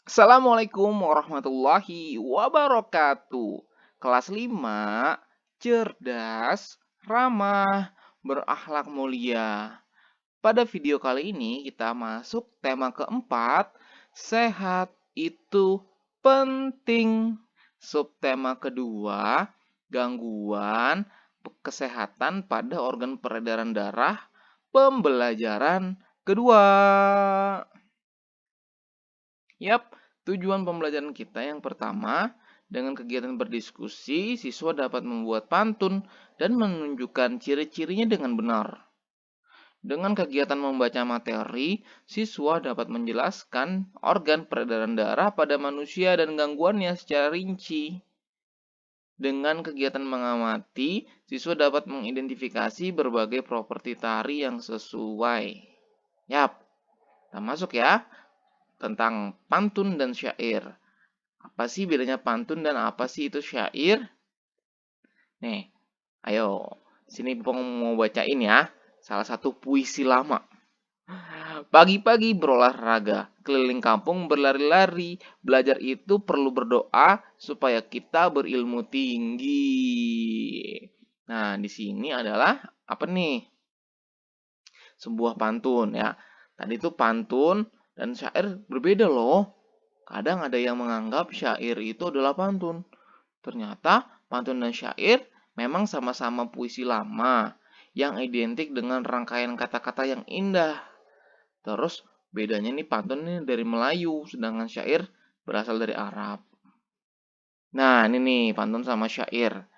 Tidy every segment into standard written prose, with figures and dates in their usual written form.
Assalamualaikum warahmatullahi wabarakatuh. Kelas 5, cerdas, ramah, berakhlak mulia. Pada video kali ini kita masuk tema keempat, sehat itu penting. Subtema kedua, gangguan kesehatan pada organ peredaran darah, pembelajaran kedua. Tujuan pembelajaran kita yang pertama, dengan kegiatan berdiskusi, siswa dapat membuat pantun dan menunjukkan ciri-cirinya dengan benar. Dengan kegiatan membaca materi, siswa dapat menjelaskan organ peredaran darah pada manusia dan gangguannya secara rinci. Dengan kegiatan mengamati, siswa dapat mengidentifikasi berbagai properti tari yang sesuai. Kita masuk ya, tentang pantun dan syair. Apa sih bedanya pantun dan apa sih itu syair? Nih, ayo. Sini Pong mau bacain ya. Salah satu puisi lama. Pagi-pagi berolahraga, keliling kampung berlari-lari. Belajar itu perlu berdoa supaya kita berilmu tinggi. Nah, di sini adalah apa nih? Sebuah pantun ya. Tadi itu pantun dan syair berbeda loh. Kadang ada yang menganggap syair itu adalah pantun. Ternyata pantun dan syair memang sama-sama puisi lama yang identik dengan rangkaian kata-kata yang indah. Terus bedanya nih pantun ini dari Melayu, sedangkan syair berasal dari Arab. Nah, ini nih pantun sama syair.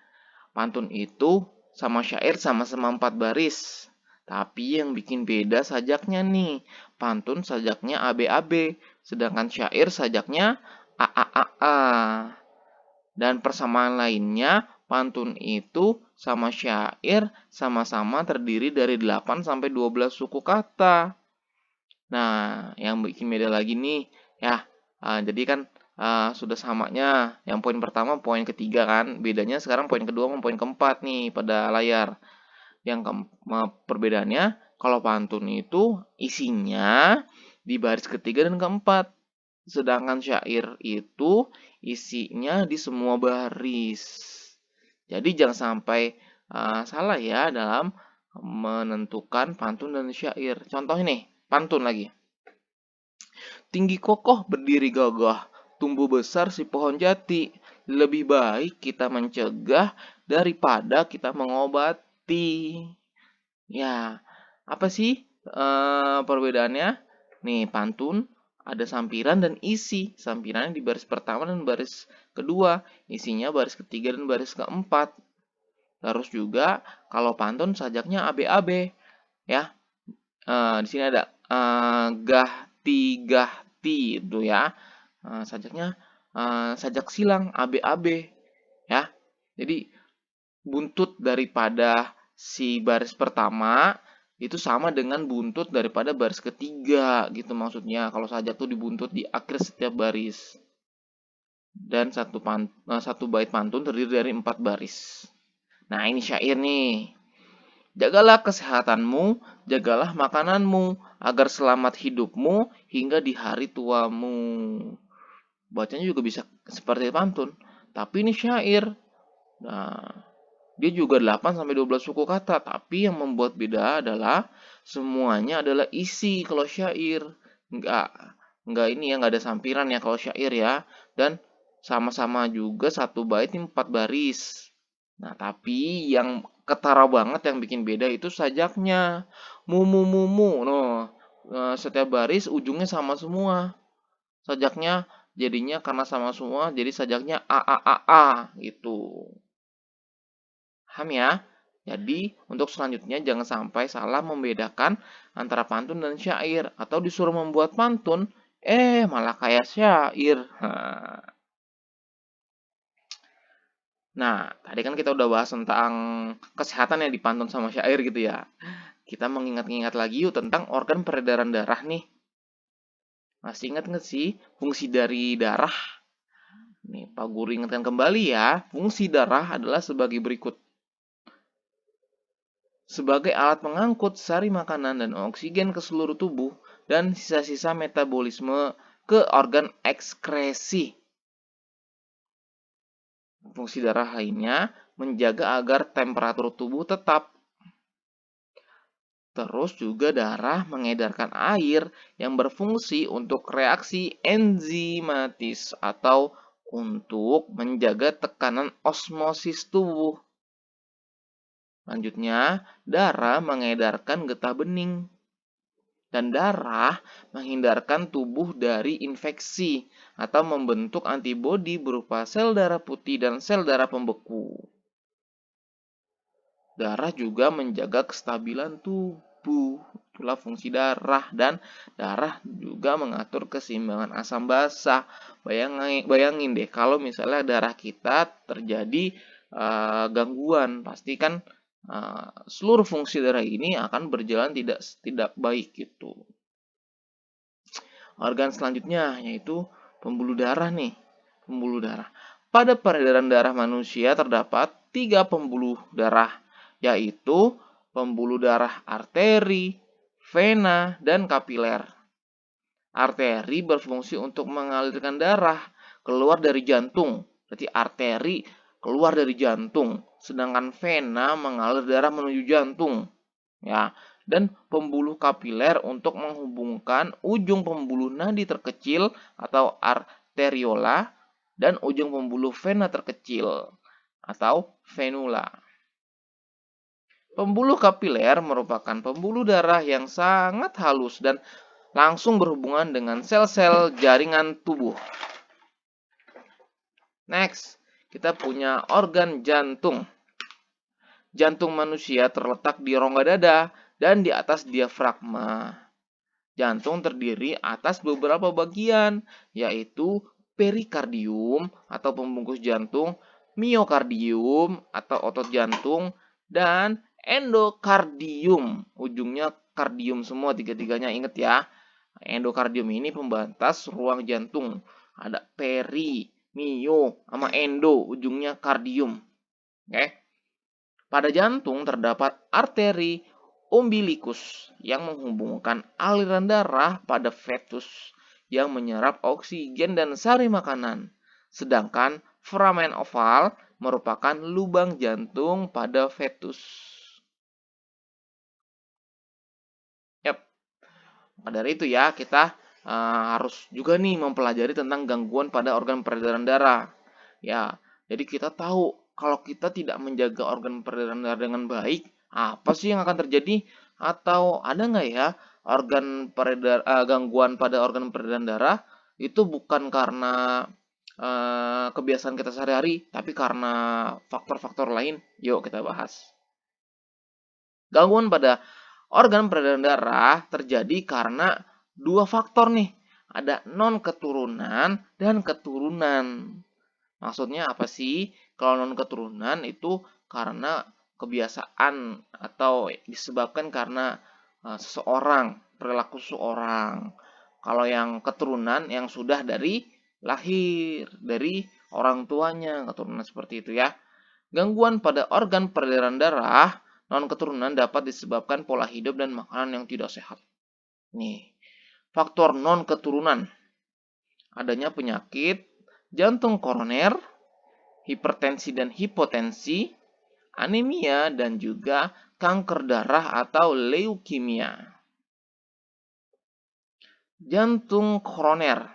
Pantun itu sama syair sama-sama 4 baris. Tapi yang bikin beda sajaknya nih. Pantun sajaknya AB-AB, sedangkan syair sajaknya AAAA. Dan persamaan lainnya, pantun itu sama syair sama-sama terdiri dari 8 sampai 12 suku kata. Nah, yang bikin beda lagi nih, ya. Jadi kan sudah samanya. Yang poin pertama, poin ketiga kan. Bedanya sekarang poin kedua sama poin keempat nih pada layar. Perbedaannya, kalau pantun itu isinya di baris ketiga dan keempat. Sedangkan syair itu isinya di semua baris. Jadi jangan sampai salah ya dalam menentukan pantun dan syair. Contoh ini, pantun lagi. Tinggi kokoh berdiri gagah, tumbuh besar si pohon jati. Lebih baik kita mencegah daripada kita mengobati. Ya, apa sih perbedaannya? Nih, pantun ada sampiran dan isi. Sampirannya di baris pertama dan baris kedua. Isinya baris ketiga dan baris keempat. Terus juga kalau pantun sajaknya AB-AB. Ya, di sini ada gahti-gahti itu ya. Sajaknya sajak silang AB-AB. Ya, jadi buntut daripada si baris pertama itu sama dengan buntut daripada baris ketiga gitu maksudnya. Kalau sajak tuh dibuntut di akhir setiap baris. Dan satu bait pantun terdiri dari 4 baris. Nah, ini syair nih. Jagalah kesehatanmu, jagalah makananmu, agar selamat hidupmu hingga di hari tuamu. Bacanya juga bisa seperti pantun, tapi ini syair. Nah, dia juga 8 sampai 12 suku kata, tapi yang membuat beda adalah semuanya adalah isi kalau syair. Enggak enggak ini ya, enggak ada sampiran ya kalau syair ya. Dan sama-sama juga satu bait 4 baris. Nah, tapi yang ketara banget yang bikin beda itu sajaknya. Mumu mumu. Noh, setiap baris ujungnya sama semua. Sajaknya jadinya karena sama semua jadi sajaknya a a a a gitu. Paham ya? Jadi, untuk selanjutnya jangan sampai salah membedakan antara pantun dan syair. Atau disuruh membuat pantun, malah kayak syair. Nah, tadi kan kita udah bahas tentang kesehatan yang di pantun sama syair gitu ya. Kita mengingat-ingat lagi yuk tentang organ peredaran darah nih. Masih ingat nggak sih fungsi dari darah? Nih, Pak Guru ingatkan kembali ya. Fungsi darah adalah sebagai berikut. Sebagai alat pengangkut sari makanan dan oksigen ke seluruh tubuh dan sisa-sisa metabolisme ke organ ekskresi. Fungsi darah lainnya menjaga agar temperatur tubuh tetap. Terus juga darah mengedarkan air yang berfungsi untuk reaksi enzimatis atau untuk menjaga tekanan osmosis tubuh. Lanjutnya, darah mengedarkan getah bening. Dan darah menghindarkan tubuh dari infeksi atau membentuk antibodi berupa sel darah putih dan sel darah pembeku. Darah juga menjaga kestabilan tubuh. Itulah fungsi darah. Dan darah juga mengatur keseimbangan asam basa. Bayangin deh kalau misalnya darah kita terjadi gangguan, pasti kan seluruh fungsi darah ini akan berjalan tidak baik gitu. Organ selanjutnya yaitu pembuluh darah nih. Pembuluh darah. Pada peredaran darah manusia terdapat 3 pembuluh darah, yaitu pembuluh darah arteri, vena, dan kapiler. Arteri berfungsi untuk mengalirkan darah keluar dari jantung. Berarti arteri keluar dari jantung, sedangkan vena mengalir darah menuju jantung. Ya, dan pembuluh kapiler untuk menghubungkan ujung pembuluh nadi terkecil atau arteriola dan ujung pembuluh vena terkecil atau venula. Pembuluh kapiler merupakan pembuluh darah yang sangat halus dan langsung berhubungan dengan sel-sel jaringan tubuh. Next, kita punya organ jantung. Jantung manusia terletak di rongga dada dan di atas diafragma. Jantung terdiri atas beberapa bagian, yaitu perikardium atau pembungkus jantung, miokardium atau otot jantung, dan endokardium. Ujungnya kardium semua, tiga-tiganya ingat ya. Endokardium ini pembatas ruang jantung. Ada peri, mio, sama endo, ujungnya kardium. Oke. Pada jantung terdapat arteri umbilikus yang menghubungkan aliran darah pada fetus yang menyerap oksigen dan sari makanan. Sedangkan foramen oval merupakan lubang jantung pada fetus. Yap. Maka dari itu ya, kita harus juga nih mempelajari tentang gangguan pada organ peredaran darah. Ya, jadi kita tahu kalau kita tidak menjaga organ peredaran darah dengan baik, apa sih yang akan terjadi? Atau ada nggak ya gangguan pada organ peredaran darah itu bukan karena kebiasaan kita sehari-hari, tapi karena faktor-faktor lain? Yuk kita bahas. Gangguan pada organ peredaran darah terjadi karena 2 faktor nih. Ada non-keturunan dan keturunan. Maksudnya apa sih? Kalau non-keturunan itu karena kebiasaan atau disebabkan karena seseorang, perilaku seseorang. Kalau yang keturunan yang sudah dari lahir, dari orang tuanya, keturunan seperti itu ya. Gangguan pada organ peredaran darah non-keturunan dapat disebabkan pola hidup dan makanan yang tidak sehat. Nih, faktor non-keturunan. Adanya penyakit jantung koroner, hipertensi dan hipotensi, anemia, dan juga kanker darah atau leukemia. Jantung koroner.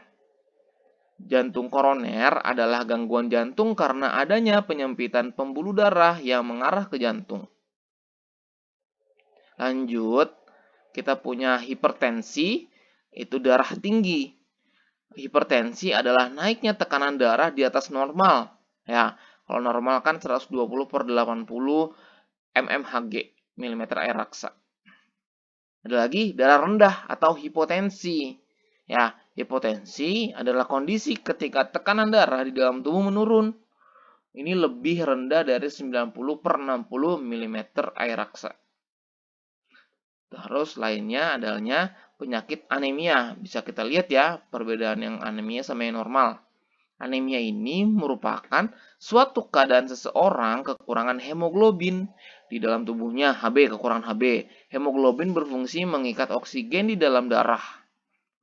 Jantung koroner adalah gangguan jantung karena adanya penyempitan pembuluh darah yang mengarah ke jantung. Lanjut, kita punya hipertensi, itu darah tinggi. Hipertensi adalah naiknya tekanan darah di atas normal. Ya, kalau normal kan 120/80 mmHg, milimeter air raksa. Ada lagi darah rendah atau hipotensi. Ya, hipotensi adalah kondisi ketika tekanan darah di dalam tubuh menurun. Ini lebih rendah dari 90/60 mm air raksa. Terus lainnya adanya penyakit anemia. Bisa kita lihat ya perbedaan yang anemia sama yang normal. Anemia ini merupakan suatu keadaan seseorang kekurangan hemoglobin di dalam tubuhnya, Hb, kekurangan Hb. Hemoglobin berfungsi mengikat oksigen di dalam darah.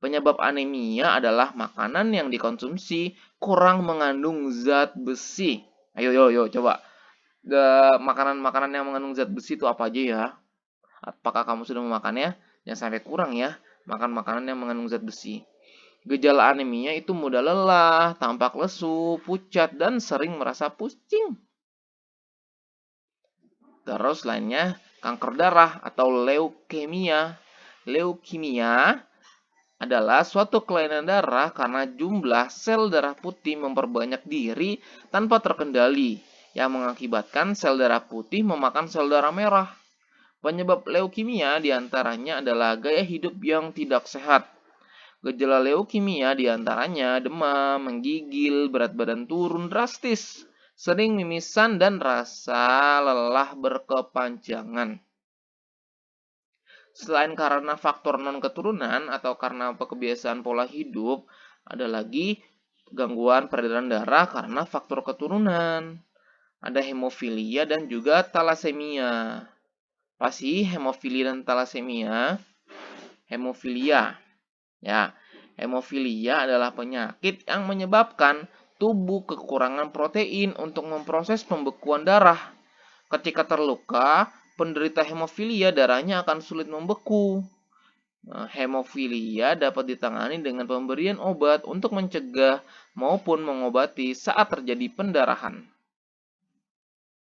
Penyebab anemia adalah makanan yang dikonsumsi kurang mengandung zat besi. Ayo, coba. Makanan-makanan yang mengandung zat besi itu apa aja ya? Apakah kamu sudah memakannya? Jangan sampai kurang ya, makan makanan yang mengandung zat besi. Gejala anemia itu mudah lelah, tampak lesu, pucat, dan sering merasa pusing. Terus lainnya, kanker darah atau leukemia. Leukemia adalah suatu kelainan darah karena jumlah sel darah putih memperbanyak diri tanpa terkendali, yang mengakibatkan sel darah putih memakan sel darah merah. Penyebab leukemia diantaranya adalah gaya hidup yang tidak sehat. Gejala leukemia diantaranya demam, menggigil, berat badan turun drastis, sering mimisan, dan rasa lelah berkepanjangan. Selain karena faktor non-keturunan atau karena kebiasaan pola hidup, ada lagi gangguan peredaran darah karena faktor keturunan. Ada hemofilia dan juga talasemia. Apa sih hemofilia dan talasemia? Hemofilia. Ya, hemofilia adalah penyakit yang menyebabkan tubuh kekurangan protein untuk memproses pembekuan darah. Ketika terluka, penderita hemofilia darahnya akan sulit membeku. Nah, hemofilia dapat ditangani dengan pemberian obat untuk mencegah maupun mengobati saat terjadi pendarahan.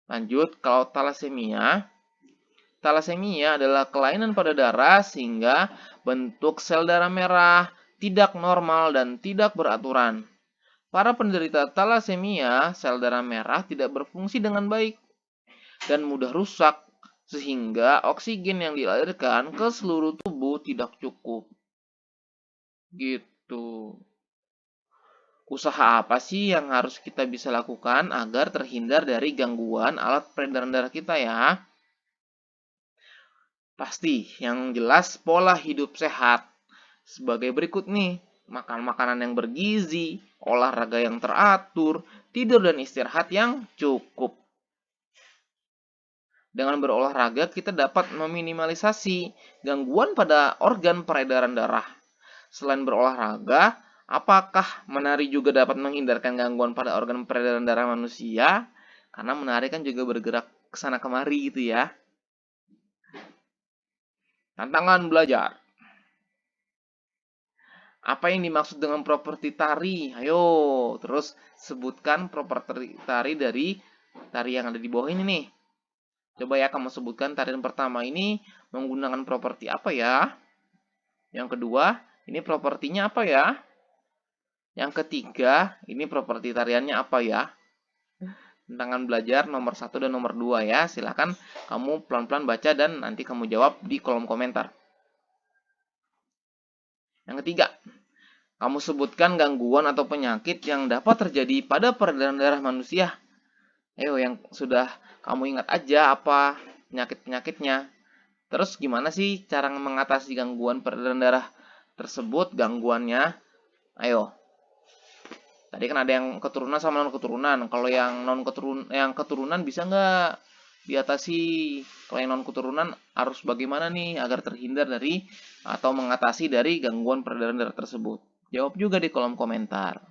Lanjut, kalau talasemia. Talasemia adalah kelainan pada darah sehingga bentuk sel darah merah tidak normal dan tidak beraturan. Para penderita talasemia, sel darah merah tidak berfungsi dengan baik dan mudah rusak sehingga oksigen yang dialirkan ke seluruh tubuh tidak cukup. Gitu. Usaha apa sih yang harus kita bisa lakukan agar terhindar dari gangguan alat peredaran darah kita ya? Pasti, yang jelas pola hidup sehat. Sebagai berikut nih, makan makanan yang bergizi, olahraga yang teratur, tidur dan istirahat yang cukup. Dengan berolahraga, kita dapat meminimalisasi gangguan pada organ peredaran darah. Selain berolahraga, apakah menari juga dapat menghindarkan gangguan pada organ peredaran darah manusia? Karena menari kan juga bergerak ke sana kemari gitu ya. Tantangan belajar. Apa yang dimaksud dengan properti tari? Ayo, terus sebutkan properti tari dari tari yang ada di bawah ini nih. Coba ya kamu sebutkan tarian pertama ini menggunakan properti apa ya? Yang kedua, ini propertinya apa ya? Yang ketiga, ini properti tariannya apa ya? Tantangan belajar nomor 1 dan nomor 2 ya. Silakan kamu pelan-pelan baca dan nanti kamu jawab di kolom komentar. Yang ketiga, kamu sebutkan gangguan atau penyakit yang dapat terjadi pada peredaran darah manusia. Ayo, yang sudah kamu ingat aja apa penyakit-penyakitnya. Terus gimana sih cara mengatasi gangguan peredaran darah tersebut, gangguannya? Ayo. Tadi kan ada yang keturunan sama non keturunan. Kalau yang keturunan bisa nggak diatasi? Kalau yang non keturunan harus bagaimana nih agar terhindar dari atau mengatasi dari gangguan peredaran darah tersebut? Jawab juga di kolom komentar.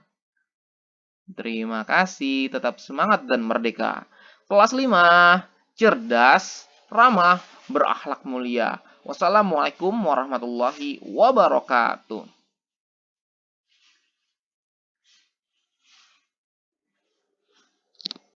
Terima kasih, tetap semangat dan merdeka. Kelas 5, cerdas, ramah, berakhlak mulia. Wassalamualaikum warahmatullahi wabarakatuh.